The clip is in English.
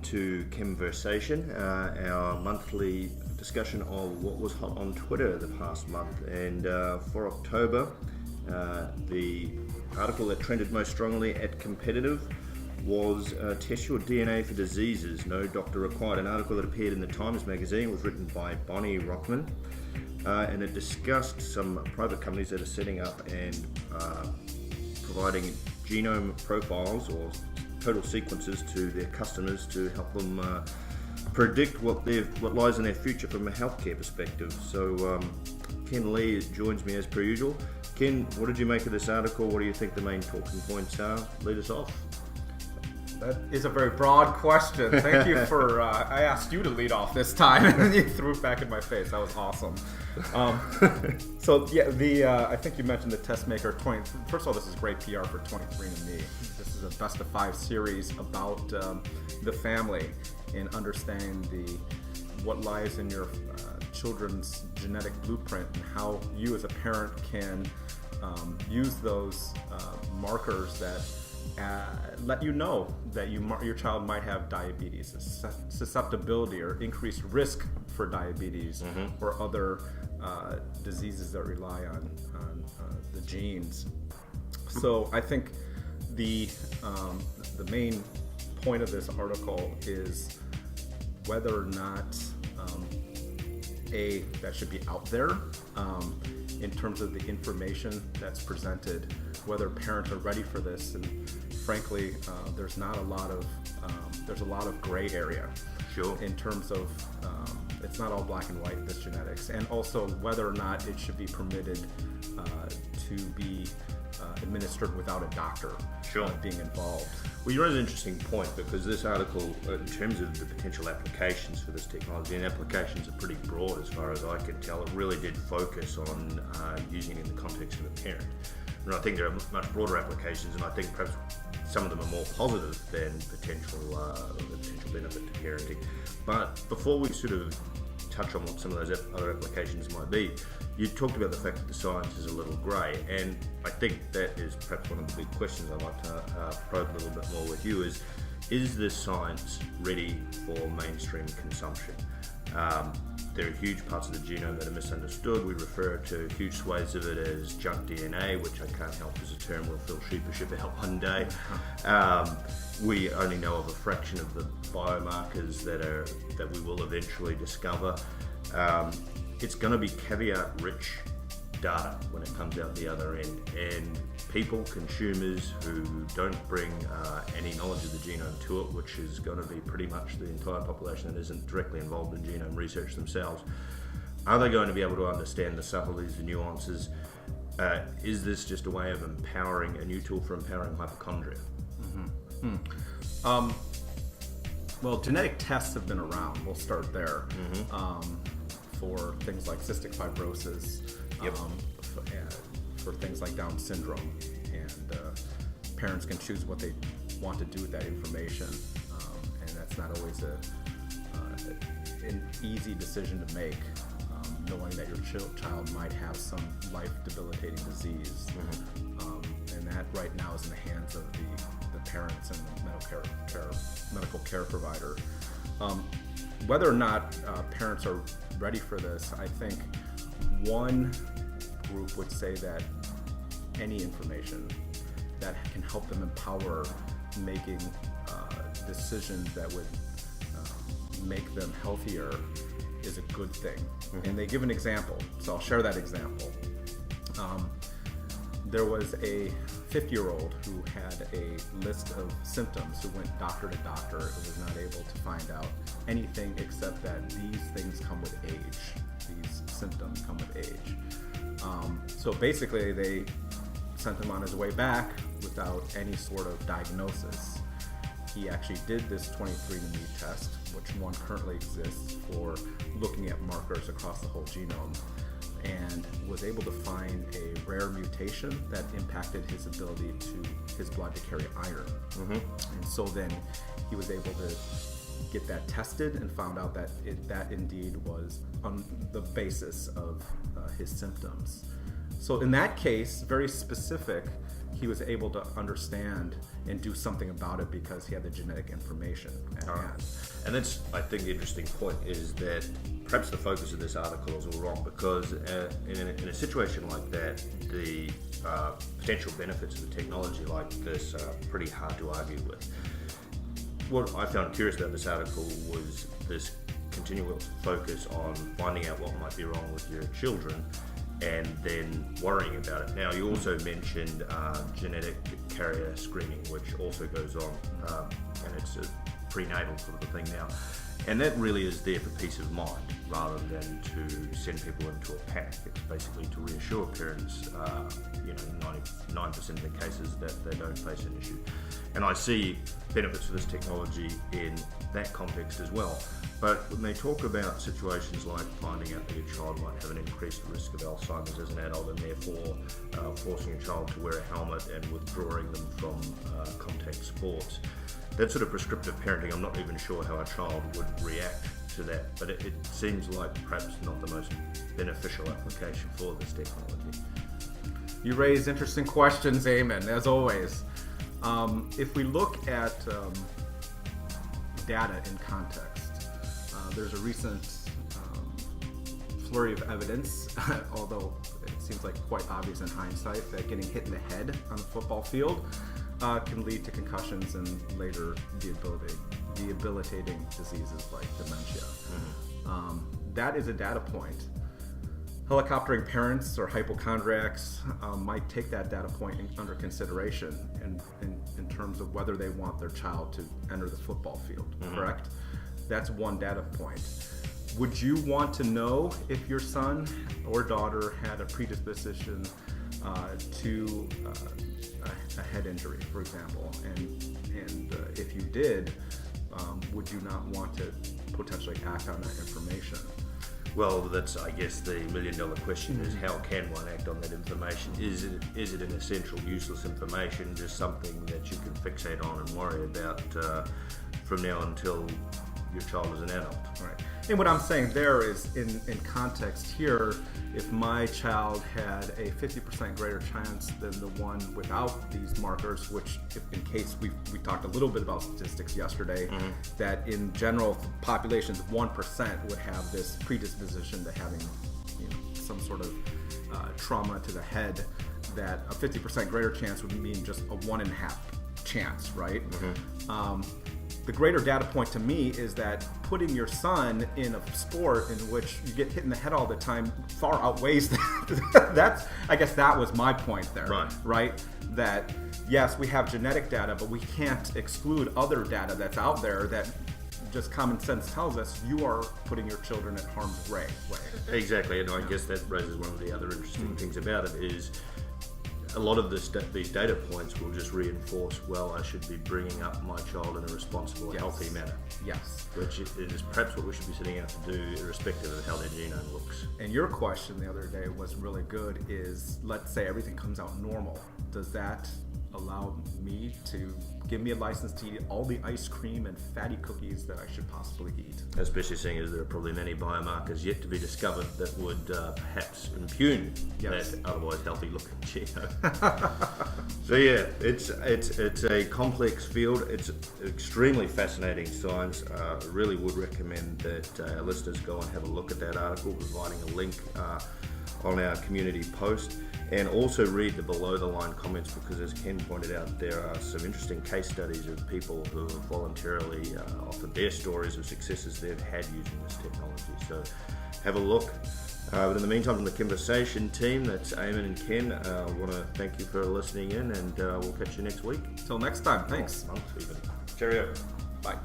to Chemversation, our monthly discussion of what was hot on Twitter the past month. And for October, the article that trended most strongly at Competitive was Test Your DNA for Diseases, No Doctor Required. An article that appeared in the Times magazine was written by Bonnie Rockman, and it discussed some private companies that are setting up and providing genome profiles or total sequences to their customers to help them predict what lies in their future from a healthcare perspective. So Ken Lee joins me as per usual. Ken, what did you make of this article? What do you think the main talking points are? Lead us off. That is a very broad question. Thank you for, I asked you to lead off this time and then you threw it back in my face. That was awesome. I think you mentioned the Testmaker 20. First of all, this is great PR for 23andMe. This is a best of 5 series about the family and understanding what lies in your children's genetic blueprint and how you as a parent can use those markers that let you know that your child might have diabetes, susceptibility or increased risk for diabetes or other diseases that rely on the genes. So I think the main point of this article is whether or not that should be out there in terms of the information that's presented, whether parents are ready for this, and frankly, there's a lot of gray area. Sure. In terms of it's not all black and white, this genetics, and also whether or not it should be permitted to be administered without a doctor being involved. Well, you raise an interesting point, because this article, in terms of the potential applications for this technology, and applications are pretty broad as far as I can tell, it really did focus on using it in the context of a parent. And I think there are much broader applications, and I think perhaps some of them are more positive than potential benefit to parenting. But before we sort of touch on what some of those other applications might be, you talked about the fact that the science is a little grey, and I think that is perhaps one of the big questions I'd like to probe a little bit more with you is this science ready for mainstream consumption? There are huge parts of the genome that are misunderstood. We refer to huge swathes of it as junk DNA, which I can't help as a term will feel sheepish about one day. We only know of a fraction of the biomarkers that we will eventually discover. It's going to be caveat-rich data when it comes out the other end, and people, consumers who don't bring any knowledge of the genome to it, which is going to be pretty much the entire population that isn't directly involved in genome research themselves, are they going to be able to understand the subtleties, the nuances? Is this just a way of a new tool for empowering hypochondria? Well, genetic tests have been around. We'll start there. For things like cystic fibrosis, for things like Down syndrome, and parents can choose what they want to do with that information, and that's not always an easy decision to make, knowing that your child might have some life-debilitating disease, and that right now is in the hands of the parents and the medical care provider. Whether or not parents are ready for this, I think one group would say that any information that can help them empower making decisions that would make them healthier is a good thing. And they give an example, so I'll share that example. There was a 50-year-old who had a list of symptoms, who went doctor to doctor and was not able to find out anything except that these things come with age. These symptoms come with age. So basically they sent him on his way back without any sort of diagnosis. He actually did this 23andMe test, which one currently exists for looking at markers across the whole genome, and was able to find a rare mutation that impacted his ability his blood to carry iron. And so then he was able to get that tested and found out that that indeed was on the basis of his symptoms. So in that case, very specific, he was able to understand and do something about it because he had the genetic information at hand. And that's, I think, the interesting point is that perhaps the focus of this article is all wrong, because in a situation like that, the potential benefits of the technology like this are pretty hard to argue with. What I found curious about this article was this continual focus on finding out what might be wrong with your children and then worrying about it. Now, you also mentioned genetic carrier screening, which also goes on, and it's a prenatal sort of a thing now. And that really is there for peace of mind rather than to send people into a panic. It's basically to reassure parents, 99% of the cases, that they don't face an issue. And I see benefits of this technology in that context as well. But when they talk about situations like finding out that your child might have an increased risk of Alzheimer's as an adult, and therefore forcing a child to wear a helmet and withdrawing them from contact sports, that sort of prescriptive parenting, I'm not even sure how a child would react to that, but it seems like perhaps not the most beneficial application for this technology. You raise interesting questions, Eamon, as always. If we look at data in context, there's a recent flurry of evidence, although it seems like quite obvious in hindsight, that getting hit in the head on a football field can lead to concussions and later debilitating diseases like dementia. That is a data point. Helicoptering parents or hypochondriacs might take that data point under consideration in terms of whether they want their child to enter the football field, correct? That's one data point. Would you want to know if your son or daughter had a predisposition to a head injury, for example? And if you did, would you not want to potentially act on that information? Well, that's, I guess, the million-dollar question is how can one act on that information? Is it an essential, useless information, just something that you can fixate on and worry about from now until your child is an adult? Right. And what I'm saying there is, in context here, if my child had a 50% greater chance than the one without these markers, which in case we talked a little bit about statistics yesterday, that in general populations 1% would have this predisposition to having some sort of trauma to the head, that a 50% greater chance would mean just a 1.5 chance, right? The greater data point to me is that putting your son in a sport in which you get hit in the head all the time far outweighs that. I guess that was my point there, right? That yes, we have genetic data, but we can't exclude other data that's out there that just common sense tells us you are putting your children at harm's way. Exactly, and I guess that raises one of the other interesting things about it is a lot of these data points will just reinforce, well, I should be bringing up my child in a responsible, healthy manner. Yes. Which is perhaps what we should be setting out to do, irrespective of how their genome looks. And your question the other day was really good, is let's say everything comes out normal. Does that allow me to give me a license to eat all the ice cream and fatty cookies that I should possibly eat? Especially seeing as there are probably many biomarkers yet to be discovered that would perhaps impugn that otherwise healthy looking genome. So yeah, it's a complex field. It's extremely fascinating science. I really would recommend that our listeners go and have a look at that article, providing a link on our community post. And also read the below the line comments, because as Ken pointed out, there are some interesting case studies of people who have voluntarily offered their stories of successes they've had using this technology. So have a look. But in the meantime, from the conversation team, that's Eamon and Ken, I want to thank you for listening in, and we'll catch you next week. Till next time, thanks. Month even. Cheerio. Bye.